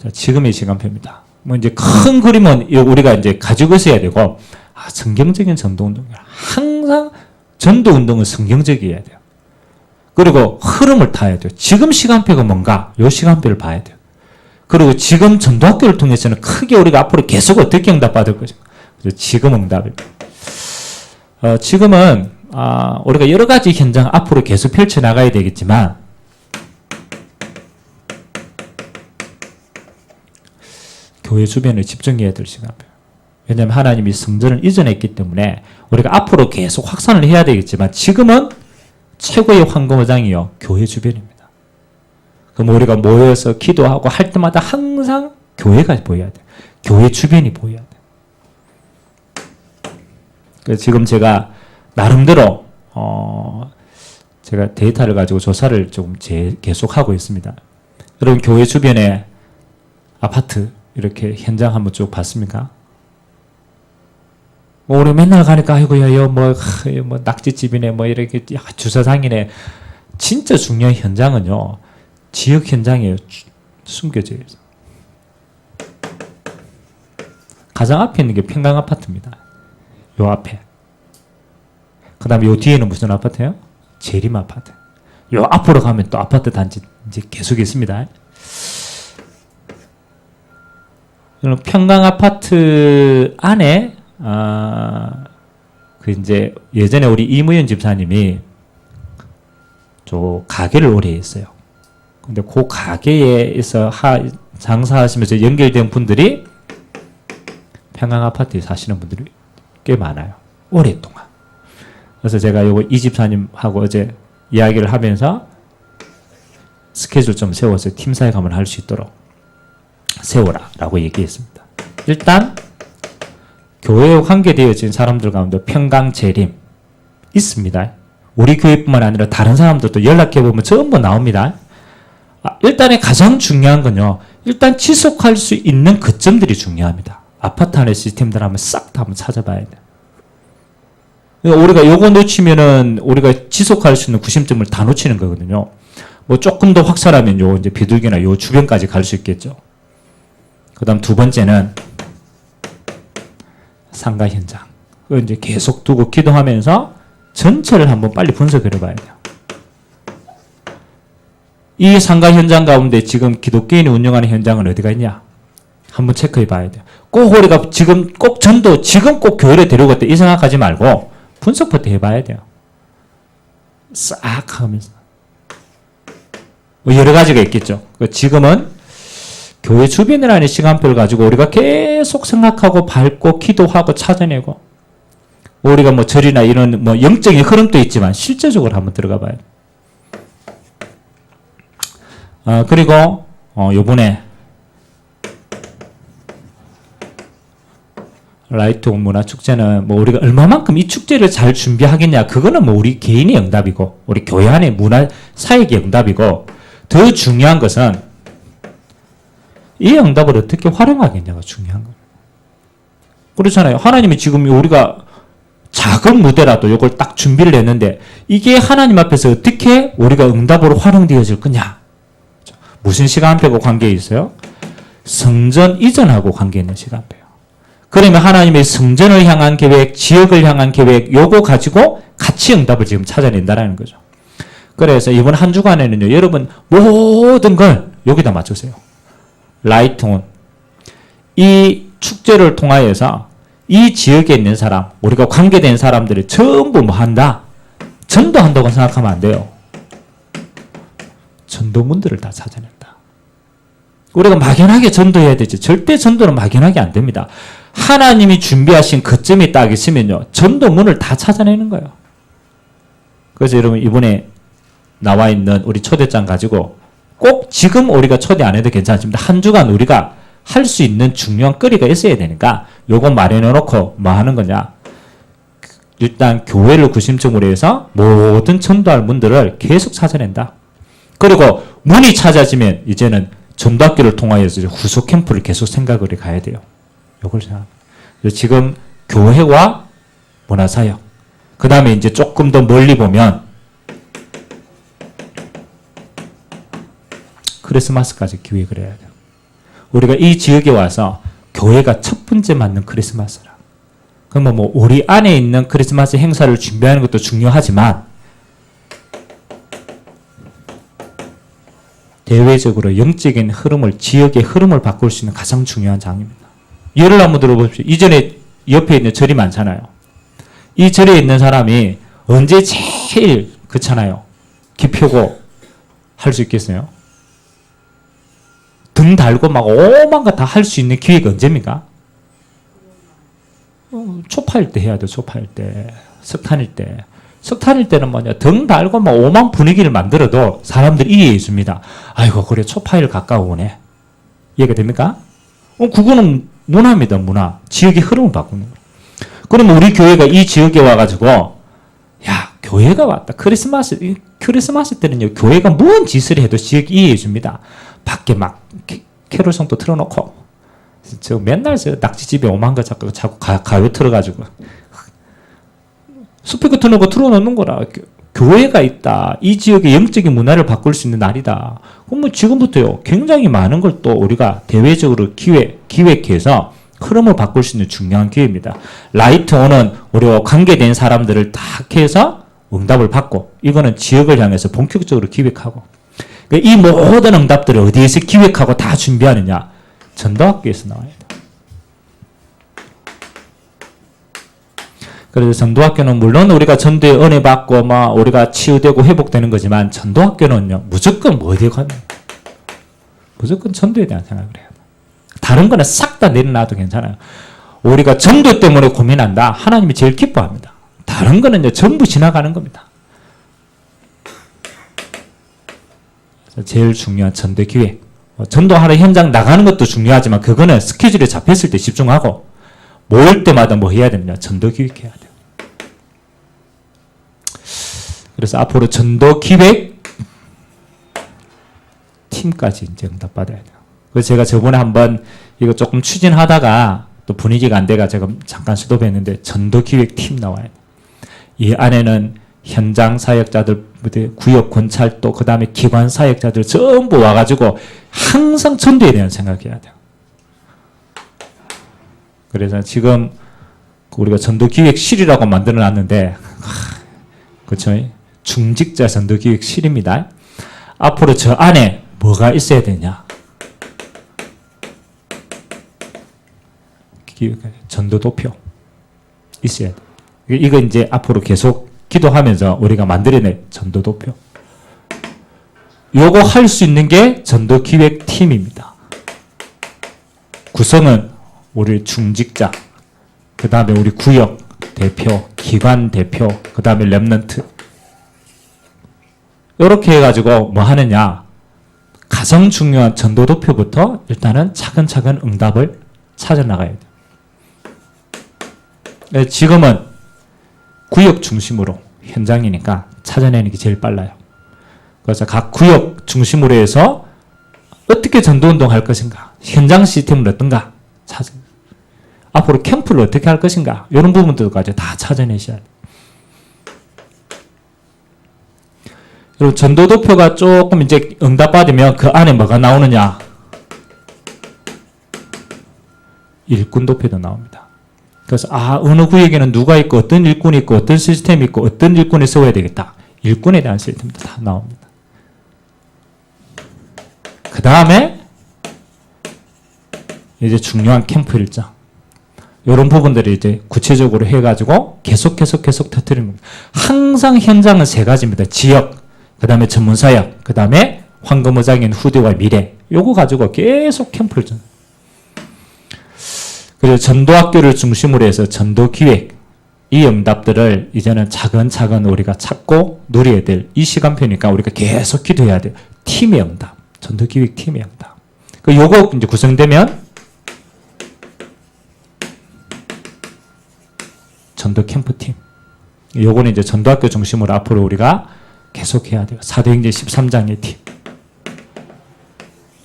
자, 지금의 시간표입니다. 뭐 이제 큰 그림은 우리가 이제 가지고 있어야 되고 성경적인 전도운동이야. 항상 전도운동은 성경적이어야 돼요. 그리고 흐름을 타야 돼요. 지금 시간표가 뭔가 이 시간표를 봐야 돼요. 그리고 지금 전도학교를 통해서는 크게 우리가 앞으로 계속 어떻게 응답받을 것인가. 그래서 지금 응답입니다. 지금은 우리가 여러 가지 현장 앞으로 계속 펼쳐나가야 되겠지만 교회 주변에 집중해야 될 시간표예요. 왜냐하면 하나님이 성전을 이전했기 때문에 우리가 앞으로 계속 확산을 해야 되겠지만 지금은 최고의 황금어장이요 교회 주변입니다. 그럼 우리가 모여서 기도하고 할 때마다 항상 교회가 보여야 돼요. 교회 주변이 보여야 돼요. 그래서 지금 제가 나름대로 제가 데이터를 가지고 조사를 조금 계속하고 있습니다. 여러분 교회 주변에 아파트 이렇게 현장 한번 쭉 봤습니까? 우리 맨날 가니까 아이고야 뭐 낙지집이네 뭐 이렇게 주차장이네. 진짜 중요한 현장은요 지역 현장이에요. 숨겨져 있어요. 가장 앞에 있는 게 평강 아파트입니다. 요 앞에. 그 다음에 요 뒤에는 무슨 아파트예요? 재림 아파트. 요 앞으로 가면 또 아파트 단지 이제 계속 있습니다. 평강 아파트 안에 그 이제 예전에 우리 이무현 집사님이 저 가게를 오래 했어요. 근데 그 가게에서 장사하시면서 연결된 분들이 평강 아파트에 사시는 분들이 꽤 많아요. 오랫동안. 그래서 제가 이 집사님하고 어제 이야기를 하면서 스케줄 좀 세워서 팀 사역함을 할 수 있도록 세워라 라고 얘기했습니다. 일단 교회에 관계되어진 사람들 가운데 평강재림 있습니다. 우리 교회뿐만 아니라 다른 사람들도 연락해보면 전부 나옵니다. 일단에 가장 중요한 건요, 일단 지속할 수 있는 거점들이 중요합니다. 아파트 안의 시스템들 한번 싹 다 한번 찾아봐야 돼요. 우리가 요거 놓치면은 우리가 지속할 수 있는 구심점을 다 놓치는 거거든요. 뭐 조금 더 확산하면 요 이제 비둘기나 요 주변까지 갈 수 있겠죠. 그 다음 두 번째는 상가 현장. 그걸 이제 계속 두고 기도하면서 전체를 한번 빨리 분석해 봐야 돼요. 이 상가 현장 가운데 지금 기독교인이 운영하는 현장은 어디가 있냐? 한번 체크해 봐야 돼요. 꼭 우리가 지금 꼭 전도, 지금 꼭 교회를 데려오겠다 이 생각하지 말고 분석부터 해봐야 돼요. 싹 하면서. 뭐 여러 가지가 있겠죠. 지금은 교회 주변이라는 시간표를 가지고 우리가 계속 생각하고 밟고 기도하고 찾아내고 우리가 뭐 절이나 이런 뭐 영적인 흐름도 있지만 실제적으로 한번 들어가 봐요. 그리고 요번에 라이트 온 문화축제는 뭐 우리가 얼마만큼 이 축제를 잘 준비하겠냐, 그거는 뭐 우리 개인의 응답이고 우리 교회 안의 문화 사역의 응답이고, 더 중요한 것은 이 응답을 어떻게 활용하겠냐가 중요한 거예요. 그렇잖아요. 하나님이 지금 우리가 작은 무대라도 이걸 딱 준비를 했는데 이게 하나님 앞에서 어떻게 우리가 응답으로 활용되어질 거냐. 무슨 시간표가 관계에 있어요? 성전 이전하고 관계 있는 시간표예요. 그러면 하나님의 성전을 향한 계획, 지역을 향한 계획, 요거 가지고 같이 응답을 지금 찾아낸다라는 거죠. 그래서 이번 한 주간에는요, 여러분 모든 걸 여기다 맞추세요. 라이트온. 이 축제를 통하여서 이 지역에 있는 사람, 우리가 관계된 사람들이 전부 뭐 한다? 전도한다고 생각하면 안 돼요. 전도문들을 다 찾아낸다. 우리가 막연하게 전도해야 되지. 절대 전도는 막연하게 안 됩니다. 하나님이 준비하신 거점이 딱 있으면요, 전도문을 다 찾아내는 거예요. 그래서 여러분 이번에 나와 있는 우리 초대장 가지고 꼭 지금 우리가 초대 안 해도 괜찮습니다. 한 주간 우리가 할 수 있는 중요한 거리가 있어야 되니까 요거 마련해 놓고 뭐 하는 거냐. 일단 교회를 구심점으로 해서 모든 전도할 문들을 계속 찾아낸다. 그리고 문이 찾아지면 이제는 전도학교를 통하여서 후속 캠프를 계속 생각을 해 가야 돼요. 요걸 생각합니다. 지금 교회와 문화사역. 그 다음에 이제 조금 더 멀리 보면 크리스마스까지 기획을 해야 돼요. 우리가 이 지역에 와서 교회가 첫 번째 맞는 크리스마스라. 그러면 뭐 우리 안에 있는 크리스마스 행사를 준비하는 것도 중요하지만 대외적으로 영적인 흐름을, 지역의 흐름을 바꿀 수 있는 가장 중요한 장입니다. 예를 한번 들어보십시오. 이전에 옆에 있는 절이 많잖아요. 이 절에 있는 사람이 언제 제일 그렇잖아요. 기표고 할 수 있겠어요? 등 달고 막 오만 거 다 할 수 있는 기회가 언제입니까? 초파일 때 해야 돼. 초파일 때. 석탄일 때. 석탄일 때는 뭐냐, 등 달고 막 오만 분위기를 만들어도 사람들이 이해해 줍니다. 아이고 그래 초파일 가까우네. 이해가 됩니까? 그거는 문화입니다. 문화. 지역의 흐름을 바꾸는 거예요. 그러면 우리 교회가 이 지역에 와가지고 야 교회가 왔다. 크리스마스 때는요, 교회가 무슨 짓을 해도 지역이 이해해 줍니다. 밖에 막 캐롤송도 틀어놓고 저 맨날 저 낙지집에 오만 거 자꾸 가요 틀어가지고 스피커 틀어놓고 틀어놓는 거라. 교회가 있다. 이 지역의 영적인 문화를 바꿀 수 있는 날이다. 그럼 뭐 지금부터요, 굉장히 많은 걸 또 우리가 대외적으로 기획해서 흐름을 바꿀 수 있는 중요한 기회입니다. 라이트온은 우리와 관계된 사람들을 딱 해서 응답을 받고, 이거는 지역을 향해서 본격적으로 기획하고, 이 모든 응답들을 어디에서 기획하고 다 준비하느냐? 전도학교에서 나와야 돼. 그래서 전도학교는 물론 우리가 전도의 은혜 받고 막 우리가 치유되고 회복되는 거지만, 전도학교는요 무조건 뭐 어디에 가냐? 무조건 전도에 대한 생각을 해야 돼. 다른 거는 싹 다 내려놔도 괜찮아요. 우리가 전도 때문에 고민한다. 하나님이 제일 기뻐합니다. 다른 거는요 전부 지나가는 겁니다. 제일 중요한 전도 기획. 전도하러 현장 나가는 것도 중요하지만 그거는 스케줄에 잡혔을 때 집중하고 모일 때마다 뭐 해야 됩니다. 전도 기획해야 돼요. 그래서 앞으로 전도 기획 팀까지 이제 응답받아야 돼요. 그래서 제가 저번에 한번 이거 조금 추진하다가 또 분위기가 안 돼가 제가 잠깐 스톱했는데 전도 기획 팀 나와요. 이 안에는 현장 사역자들, 구역 권찰도, 그 다음에 기관 사역자들 전부 와가지고 항상 전도에 대한 생각해야 돼요. 그래서 지금 우리가 전도기획실이라고 만들어 놨는데, 그렇죠? 중직자 전도기획실입니다. 앞으로 저 안에 뭐가 있어야 되냐? 전도도표 있어야 돼. 이거 이제 앞으로 계속 기도하면서 우리가 만들어낼 전도도표. 요거 할 수 있는 게 전도기획팀입니다. 구성은 우리 중직자, 그 다음에 우리 구역 대표, 기관 대표, 그 다음에 랩런트. 이렇게 해가지고 뭐 하느냐? 가장 중요한 전도도표부터 일단은 차근차근 응답을 찾아 나가야 돼요. 지금은 구역 중심으로 현장이니까 찾아내는 게 제일 빨라요. 그래서 각 구역 중심으로 해서 어떻게 전도운동 할 것인가, 현장 시스템은 어떤가 찾아. 앞으로 캠프를 어떻게 할 것인가, 이런 부분들까지 다 찾아내셔야 돼요. 그리고 전도도표가 조금 이제 응답받으면 그 안에 뭐가 나오느냐? 일꾼도표도 나옵니다. 그래서 어느 구역에는 누가 있고 어떤 일꾼이 있고 어떤 시스템이 있고 어떤 일꾼을 세워야 되겠다. 일꾼에 대한 시스템도 다 나옵니다. 그 다음에 이제 중요한 캠프 일정. 이런 부분들을 이제 구체적으로 해가지고 계속 터뜨리는 겁니다. 항상 현장은 세 가지입니다. 지역, 그 다음에 전문사역, 그 다음에 황금의장인 후대와 미래. 요거 가지고 계속 캠프를 좀. 그리고 전도학교를 중심으로 해서 전도기획, 이 응답들을 이제는 차근차근 우리가 찾고 누려야 될 이 시간표니까 우리가 계속 기도해야 돼요. 팀의 응답, 전도기획 팀의 응답. 요거 이제 구성되면 전도 캠프팀. 요거는 이제 전도학교 중심으로 앞으로 우리가 계속 해야 돼요. 사도행전 13장의 팀.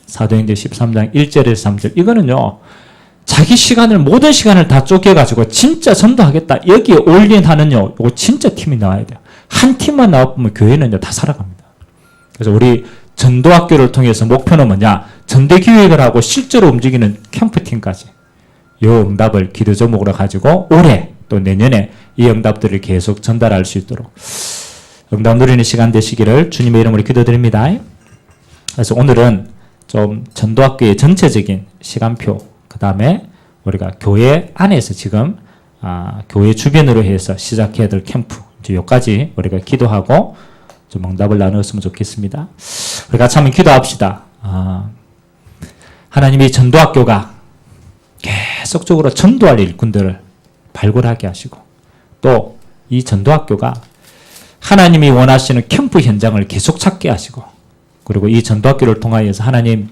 사도행전 13장 1절에서 3절. 이거는요, 자기 시간을, 모든 시간을 다 쪼개가지고 진짜 전도하겠다. 여기에 올인하는요, 이거 진짜 팀이 나와야 돼요. 한 팀만 나와보면 교회는요, 다 살아갑니다. 그래서 우리 전도학교를 통해서 목표는 뭐냐? 전대 기획을 하고 실제로 움직이는 캠프팀까지. 요 응답을 기도 제목으로 가지고 올해 또 내년에 이 응답들을 계속 전달할 수 있도록 응답 누리는 시간 되시기를 주님의 이름으로 기도드립니다. 그래서 오늘은 좀 전도학교의 전체적인 시간표, 그 다음에 우리가 교회 안에서 지금 교회 주변으로 해서 시작해야 될 캠프, 이제 여기까지 우리가 기도하고 좀 응답을 나누었으면 좋겠습니다. 우리 같이 한번 기도합시다. 하나님이 전도학교가 계속적으로 전도할 일꾼들을 발굴하게 하시고, 또 이 전도학교가 하나님이 원하시는 캠프 현장을 계속 찾게 하시고, 그리고 이 전도학교를 통하여서 하나님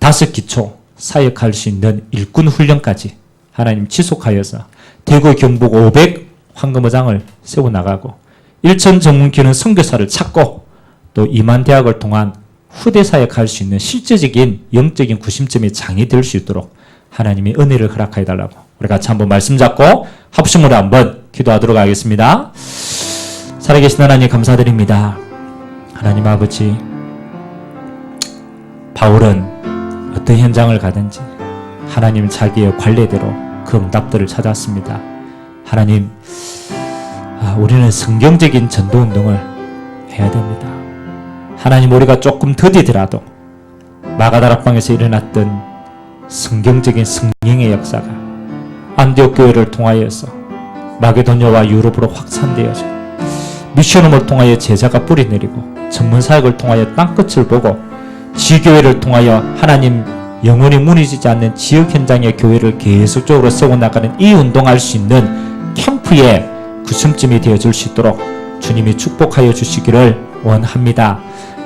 5기초 사역할 수 있는 일꾼 훈련까지 하나님 지속하여서 대구 경북 500 황금의장을 세워나가고 1천 전문기는 선교사를 찾고 또 이만대학을 통한 후대 사역할 수 있는 실제적인 영적인 구심점의 장이 될 수 있도록 하나님이 은혜를 허락하여 달라고 우리 같이 한번 말씀 잡고 합심으로 한번 기도하도록 하겠습니다. 살아계신 하나님 감사드립니다. 하나님 아버지, 바울은 어떤 현장을 가든지 하나님 자기의 관례대로 그 응답들을 찾았습니다. 하나님, 우리는 성경적인 전도운동을 해야 됩니다. 하나님, 우리가 조금 더디더라도 마가다락방에서 일어났던 성경적인 성령의 역사가 안디옥 교회를 통하여서 마게도냐와 유럽으로 확산되어져 미션홈을 통하여 제자가 뿌리내리고 전문사역을 통하여 땅끝을 보고 지교회를 통하여 하나님 영원히 무너지지 않는 지역 현장의 교회를 계속적으로 세워나가는 이 운동할 수 있는 캠프의 구심점이 되어줄 수 있도록 주님이 축복하여 주시기를 원합니다.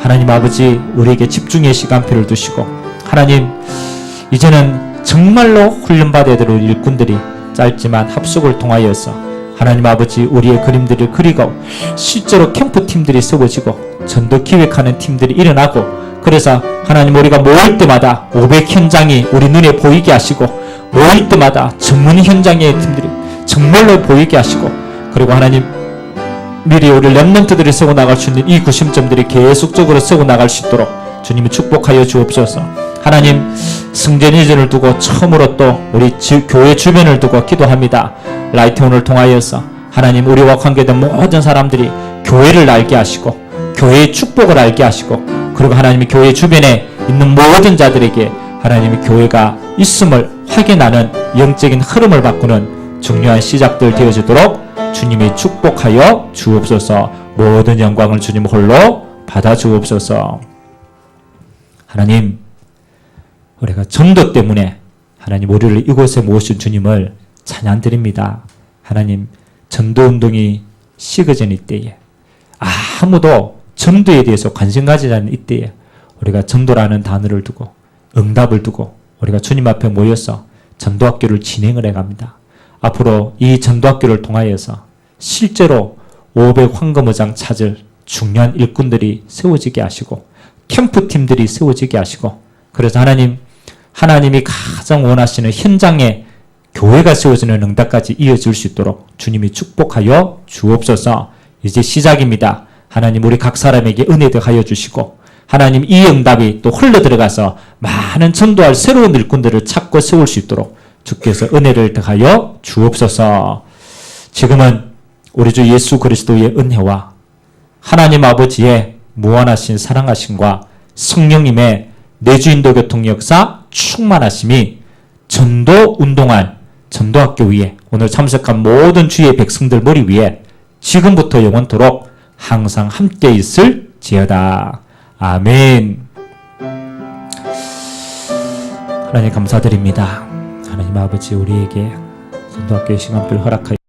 하나님 아버지 우리에게 집중의 시간표를 두시고 하나님 이제는 정말로 훈련받아야 될 우리 일꾼들이 짧지만 합숙을 통하여서 하나님 아버지 우리의 그림들을 그리고 실제로 캠프팀들이 세워지고 전도 기획하는 팀들이 일어나고 그래서 하나님 우리가 모일 때마다 500 현장이 우리 눈에 보이게 하시고 모일 때마다 전문 현장의 팀들이 정말로 보이게 하시고 그리고 하나님 미리 우리 렘넌트들이 세워 나갈 수 있는 이 구심점들이 계속적으로 세워 나갈 수 있도록 주님이 축복하여 주옵소서. 하나님 승전이전을 두고 처음으로 또 우리 교회 주변을 두고 기도합니다. 라이트온을 통하여서 하나님 우리와 관계된 모든 사람들이 교회를 알게 하시고 교회의 축복을 알게 하시고 그리고 하나님이 교회 주변에 있는 모든 자들에게 하나님의 교회가 있음을 확인하는 영적인 흐름을 바꾸는 중요한 시작들 되어지도록 주님이 축복하여 주옵소서. 모든 영광을 주님 홀로 받아 주옵소서. 하나님 우리가 전도 때문에 하나님 우리를 이곳에 모으신 주님을 찬양드립니다. 하나님 전도운동이 식어진 이때에 아무도 전도에 대해서 관심 가지지 않는 이때에 우리가 전도라는 단어를 두고 응답을 두고 우리가 주님 앞에 모여서 전도학교를 진행을 해갑니다. 앞으로 이 전도학교를 통하여서 실제로 500 황금의장 찾을 중요한 일꾼들이 세워지게 하시고 캠프팀들이 세워지게 하시고 그래서 하나님이 가장 원하시는 현장에 교회가 세워지는 응답까지 이어질 수 있도록 주님이 축복하여 주옵소서. 이제 시작입니다. 하나님 우리 각 사람에게 은혜 더하여 주시고 하나님 이 응답이 또 흘러 들어가서 많은 전도할 새로운 일꾼들을 찾고 세울 수 있도록 주께서 은혜를 더하여 주옵소서. 지금은 우리 주 예수 그리스도의 은혜와 하나님 아버지의 무한하신 사랑하심과 성령님의 내주인도 교통 역사 충만하심이 전도 운동할 전도학교 위에 오늘 참석한 모든 주의 백성들 머리 위에 지금부터 영원토록 항상 함께 있을지어다. 아멘. 하나님 감사드립니다. 하나님 아버지 우리에게 전도학교의 시간표를 허락하여